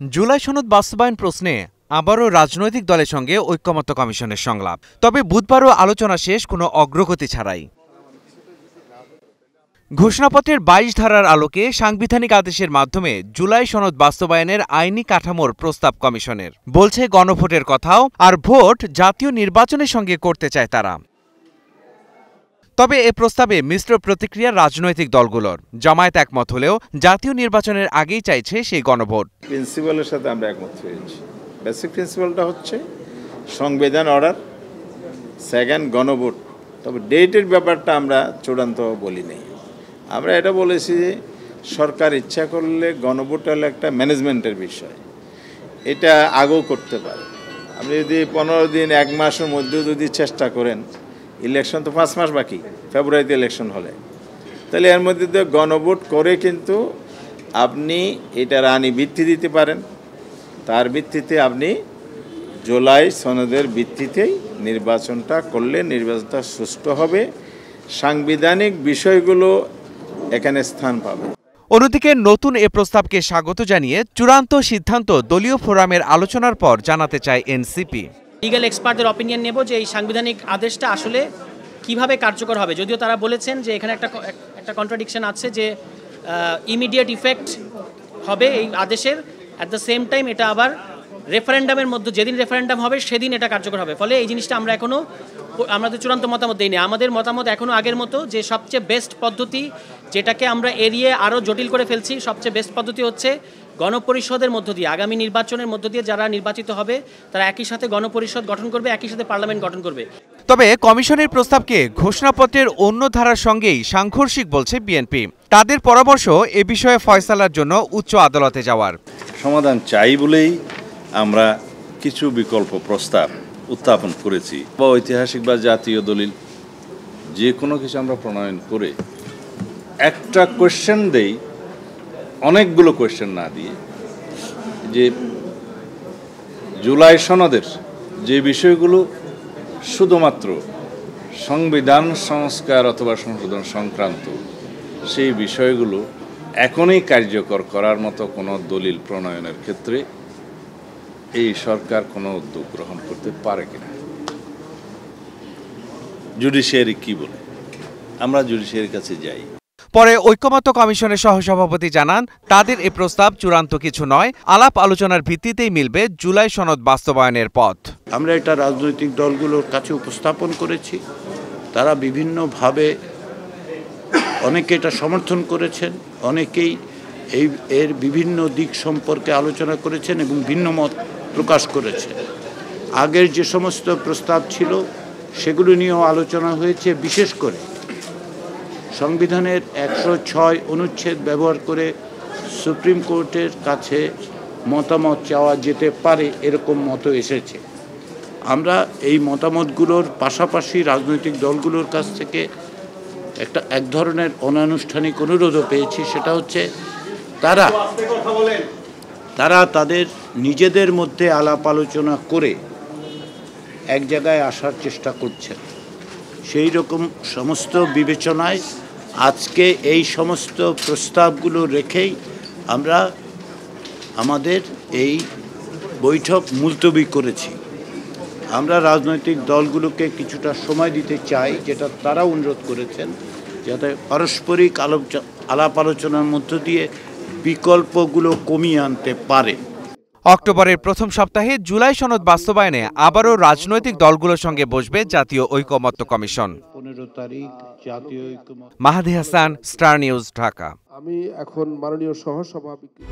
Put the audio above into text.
জুলাই সনদ বাস্তবায়ন প্রশ্নে আবারও রাজনৈতিক দলের সঙ্গে ঐকমত্য কমিশনের সংলাপ। তবে বুধবারও আলোচনা শেষ কোনো অগ্রগতি ছাড়াই। ঘোষণাপত্রের ২২ ধারার আলোকে সাংবিধানিক আদেশের মাধ্যমে জুলাই সনদ বাস্তবায়নের আইনি কাঠামোর প্রস্তাব কমিশনের। বলছে গণভোটের কথাও, আর ভোট জাতীয় নির্বাচনের সঙ্গে করতে চায় তারা। তবে এ প্রস্তাবে মিশ্র প্রতিক্রিয়া রাজনৈতিক দলগুলোর। জামায়াত একমত হলেও জাতীয় নির্বাচনের আগেই চাইছে সেই গণভোট। প্রিন্সিপালের সাথে আমরা একমত হয়েছি। বেসিক প্রিন্সিপালটা হচ্ছে সংবিধান অর্ডার, সেকেন্ড গণভোট। তবে ডেটের ব্যাপারটা আমরা চূড়ান্ত বলি নাই। আমরা এটা বলেছি যে সরকার ইচ্ছা করলে গণভোট হলে একটা ম্যানেজমেন্টের বিষয়, এটা আগেও করতে পারে। আপনি যদি 15 দিন 1 মাসের মধ্যেও যদি চেষ্টা করেন, ইলেকশন তো 5 মাস বাকি, ফেব্রুয়ারিতে ইলেকশন হলে, তাহলে এর মধ্যে তো গণভোট করে কিন্তু আপনি এটার আইনি ভিত্তি দিতে পারেন। তার ভিত্তিতে আপনি জুলাই সনদের ভিত্তিতেই নির্বাচনটা করলে নির্বাচনটা সুষ্ঠু হবে, সাংবিধানিক বিষয়গুলো এখানে স্থান পাবে। অন্যদিকে নতুন এ প্রস্তাবকে স্বাগত জানিয়ে চূড়ান্ত সিদ্ধান্ত দলীয় ফোরামের আলোচনার পর জানাতে চায় এনসিপি। লিগ্যাল এক্সপার্টদের অপিনিয়ন নেব যে এই সাংবিধানিক আদেশটা আসলে কিভাবে কার্যকর হবে। যদিও তারা বলেছেন যে এখানে একটা কন্ট্রাডিকশন আছে যে ইমিডিয়েট ইফেক্ট হবে এই আদেশের, অ্যাট দ্য সেম টাইম এটা আবার রেফারেন্ডামের মধ্যে, যেদিন রেফারেন্ডাম হবে সেদিন এটা কার্যকর হবে। ফলে এই জিনিসটা আমরা এখনও আমাদের চূড়ান্ত মতামত দিইনি। আমাদের মতামত এখনও আগের মতো যে সবচেয়ে বেস্ট পদ্ধতি, যেটাকে আমরা এড়িয়ে আরও জটিল করে ফেলছি, সবচেয়ে বেস্ট পদ্ধতি হচ্ছে গণপরিষদের মধ্য দিয়ে, আগামী নির্বাচনের মধ্য দিয়ে যারা নির্বাচিত হবে তারা একই সাথে গণপরিষদ গঠন করবে, একই সাথে পার্লামেন্ট গঠন করবে। তবে কমিশনের প্রস্তাবকে ঘোষণাপত্রের অন্য ধারার সঙ্গেই সাংঘর্ষিক বলছে বিএনপি। তাদের পরামর্শ এ বিষয়ে ফয়সালার জন্য উচ্চ আদালতে যাওয়ার। সমাধান চাই বলেই আমরা কিছু বিকল্প প্রস্তাব উত্থাপন করেছি, বা ঐতিহাসিক বা জাতীয় দলিল যে কোনো কিছু আমরা প্রণয়ন করে একটা কোয়েশ্চেন দেই, অনেকগুলো কোয়েশ্চেন না দিয়ে, যে জুলাই সনদের যে বিষয়গুলো শুধুমাত্র সংবিধান সংস্কার অথবা সংশোধন সংক্রান্ত, সেই বিষয়গুলো এখনই কার্যকর করার মতো কোনো দলিল প্রণয়নের ক্ষেত্রে এই সরকার কোনো উদ্যোগ গ্রহণ করতে পারে কিনা। জুডিশিয়ারি কি বলে, আমরা জুডিশিয়ারির কাছে যাই। পরে ঐকমত্য কমিশনের সহসভাপতি জানান, তাদের এ প্রস্তাব চূড়ান্ত কিছু নয়, আলাপ আলোচনার ভিত্তিতেই মিলবে জুলাই সনদ বাস্তবায়নের পথ। আমরা এটা রাজনৈতিক দলগুলোর কাছে উপস্থাপন করেছি, তারা বিভিন্নভাবে অনেকে এটা সমর্থন করেছেন, অনেকেই এর বিভিন্ন দিক সম্পর্কে আলোচনা করেছেন এবং ভিন্ন মত প্রকাশ করেছে। আগের যে সমস্ত প্রস্তাব ছিল সেগুলো নিয়েও আলোচনা হয়েছে। বিশেষ করে সংবিধানের 106 অনুচ্ছেদ ব্যবহার করে সুপ্রিম কোর্টের কাছে মতামত চাওয়া যেতে পারে, এরকম মত এসেছে। আমরা এই মতামতগুলোর পাশাপাশি রাজনৈতিক দলগুলোর কাছ থেকে এক ধরনের অনানুষ্ঠানিক অনুরোধও পেয়েছি। সেটা হচ্ছে তারা তাদের নিজেদের মধ্যে আলাপ আলোচনা করে এক জায়গায় আসার চেষ্টা করছেন। সেই রকম সমস্ত বিবেচনায় আজকে এই সমস্ত প্রস্তাবগুলো রেখেই আমরা আমাদের এই বৈঠক মুলতবি করেছি। আমরা রাজনৈতিক দলগুলোকে কিছুটা সময় দিতে চাই, যেটা তারা অনুরোধ করেছেন, যাতে পারস্পরিক আলাপ আলোচনার মধ্য দিয়ে বিকল্পগুলো কমিয়ে আনতে পারে। অক্টোবরের প্রথম সপ্তাহে জুলাই সনদ বাস্তবায়নে আবারও রাজনৈতিক দলগুলোর সঙ্গে বসবে জাতীয় ঐকমত্য কমিশন। 15 তারিখ জাতীয় ঐকমত্য। মাহাদি হাসান, স্টার নিউজ, ঢাকা। আমি এখন মাননীয় সহসভাপতি